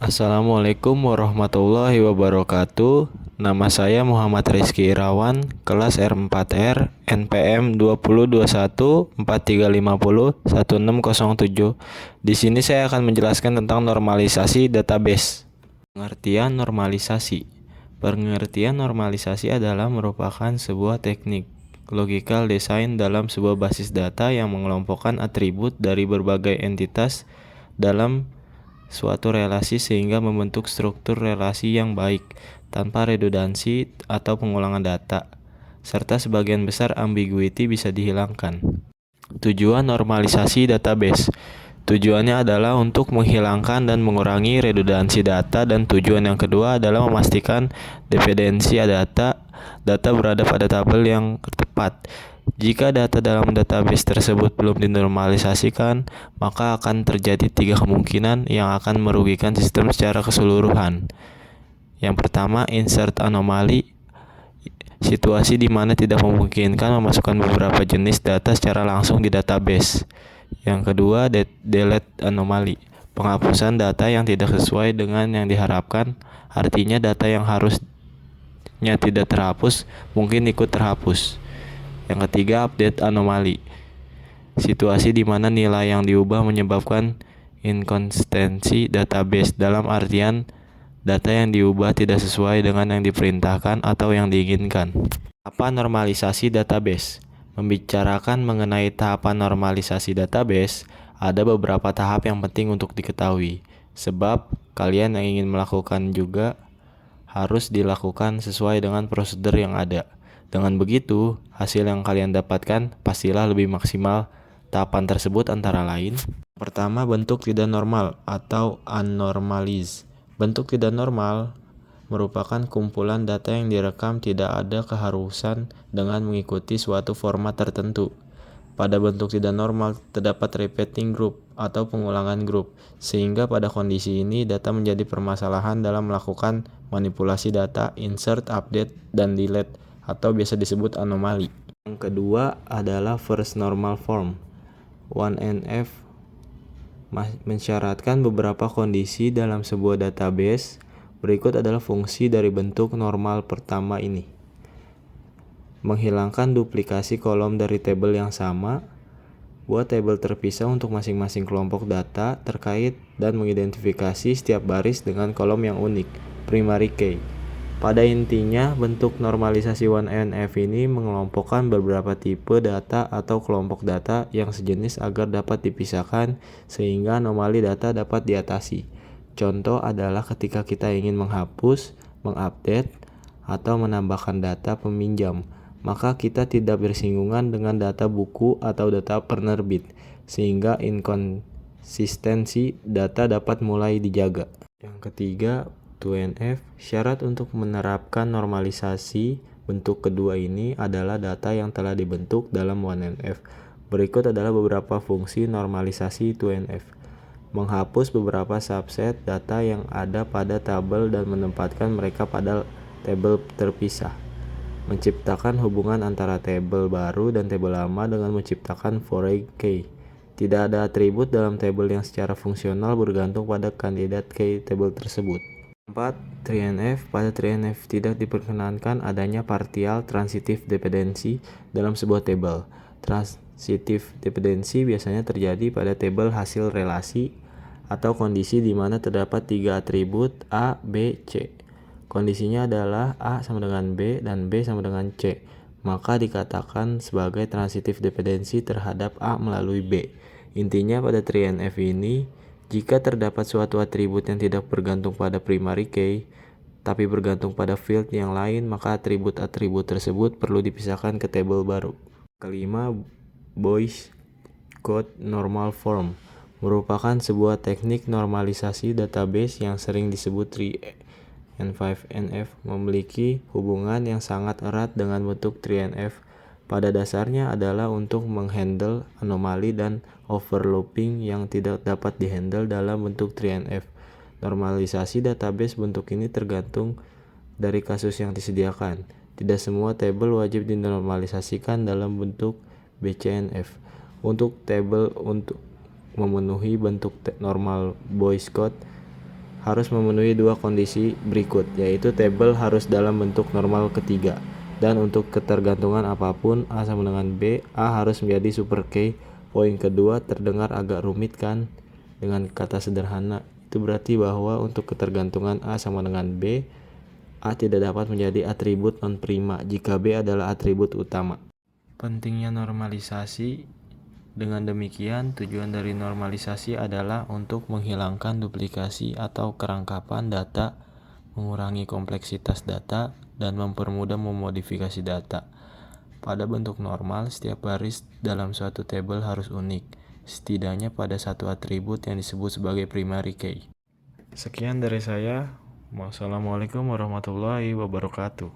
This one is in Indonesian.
Assalamualaikum warahmatullahi wabarakatuh. Nama saya Muhammad Rizky Irawan, kelas R4R, NPM 2021 4350 1607. Di sini saya akan menjelaskan tentang normalisasi database. Pengertian normalisasi. Pengertian normalisasi adalah merupakan sebuah teknik logical design dalam sebuah basis data yang mengelompokkan atribut dari berbagai entitas dalam suatu relasi sehingga membentuk struktur relasi yang baik tanpa redundansi atau pengulangan data, serta sebagian besar ambiguity bisa dihilangkan. Tujuan normalisasi database. Tujuannya adalah untuk menghilangkan dan mengurangi redundansi data, dan tujuan yang kedua adalah memastikan dependensi data berada pada tabel yang tepat. Jika data dalam database tersebut belum dinormalisasikan, maka akan terjadi 3 kemungkinan yang akan merugikan sistem secara keseluruhan. Yang pertama, insert anomaly, situasi di mana tidak memungkinkan memasukkan beberapa jenis data secara langsung di database. Yang kedua, delete anomaly, penghapusan data yang tidak sesuai dengan yang diharapkan, artinya data yang harusnya tidak terhapus mungkin ikut terhapus. Yang ketiga, update anomaly, situasi di mana nilai yang diubah menyebabkan inkonsistensi database, dalam artian data yang diubah tidak sesuai dengan yang diperintahkan atau yang diinginkan. Tahapan normalisasi database. Membicarakan mengenai tahapan normalisasi database, ada beberapa tahap yang penting untuk diketahui, sebab kalian yang ingin melakukan juga harus dilakukan sesuai dengan prosedur yang ada. Dengan begitu, hasil yang kalian dapatkan pastilah lebih maksimal. Tahapan tersebut antara lain: pertama, bentuk tidak normal atau anomalies. Bentuk tidak normal merupakan kumpulan data yang direkam tidak ada keharusan dengan mengikuti suatu format tertentu. Pada bentuk tidak normal terdapat repeating group atau pengulangan grup, sehingga pada kondisi ini data menjadi permasalahan dalam melakukan manipulasi data, insert, update, dan delete, atau biasa disebut anomali. Yang kedua adalah first normal form. 1NF mensyaratkan beberapa kondisi dalam sebuah database. Berikut adalah fungsi dari bentuk normal pertama ini: menghilangkan duplikasi kolom dari tabel yang sama, buat tabel terpisah untuk masing-masing kelompok data terkait, dan mengidentifikasi setiap baris dengan kolom yang unik, primary key. Pada intinya, bentuk normalisasi 1NF ini mengelompokkan beberapa tipe data atau kelompok data yang sejenis agar dapat dipisahkan sehingga anomali data dapat diatasi. Contoh adalah ketika kita ingin menghapus, mengupdate, atau menambahkan data peminjam, maka kita tidak bersinggungan dengan data buku atau data penerbit, sehingga inkonsistensi data dapat mulai dijaga. Yang ketiga, 2NF. Syarat untuk menerapkan normalisasi bentuk kedua ini adalah data yang telah dibentuk dalam 1NF. Berikut adalah beberapa fungsi normalisasi 2NF. Menghapus beberapa subset data yang ada pada tabel dan menempatkan mereka pada tabel terpisah. Menciptakan hubungan antara tabel baru dan tabel lama dengan menciptakan foreign key. Tidak ada atribut dalam tabel yang secara fungsional bergantung pada kandidat key tabel tersebut. 4. 3NF. Pada 3NF tidak diperkenankan adanya partial transitive dependency dalam sebuah tabel. Transitive dependency biasanya terjadi pada tabel hasil relasi atau kondisi di mana terdapat 3 atribut A, B, C. Kondisinya adalah A sama dengan B dan B sama dengan C. Maka dikatakan sebagai transitive dependency terhadap A melalui B. Intinya pada 3NF ini, jika terdapat suatu atribut yang tidak bergantung pada primary key, tapi bergantung pada field yang lain, maka atribut-atribut tersebut perlu dipisahkan ke tabel baru. Kelima, Boyce Codd normal form merupakan sebuah teknik normalisasi database yang sering disebut 3 and 5NF, memiliki hubungan yang sangat erat dengan bentuk 3NF. Pada dasarnya adalah untuk menghandle anomali dan overlapping yang tidak dapat dihandle dalam bentuk 3NF. Normalisasi database bentuk ini tergantung dari kasus yang disediakan. Tidak semua tabel wajib dinormalisasikan dalam bentuk BCNF. Untuk tabel untuk memenuhi bentuk normal Boyce Codd harus memenuhi dua kondisi berikut, yaitu tabel harus dalam bentuk normal ketiga. Dan untuk ketergantungan apapun A sama dengan B, A harus menjadi super K. Poin kedua terdengar agak rumit kan? Dengan kata sederhana, itu berarti bahwa untuk ketergantungan A sama dengan B, A tidak dapat menjadi atribut non-prima jika B adalah atribut utama. Pentingnya normalisasi. Dengan demikian, tujuan dari normalisasi adalah untuk menghilangkan duplikasi atau kerangkapan data, mengurangi kompleksitas data, dan mempermudah memodifikasi data. Pada bentuk normal, setiap baris dalam suatu tabel harus unik, setidaknya pada satu atribut yang disebut sebagai primary key. Sekian dari saya. Wassalamualaikum warahmatullahi wabarakatuh.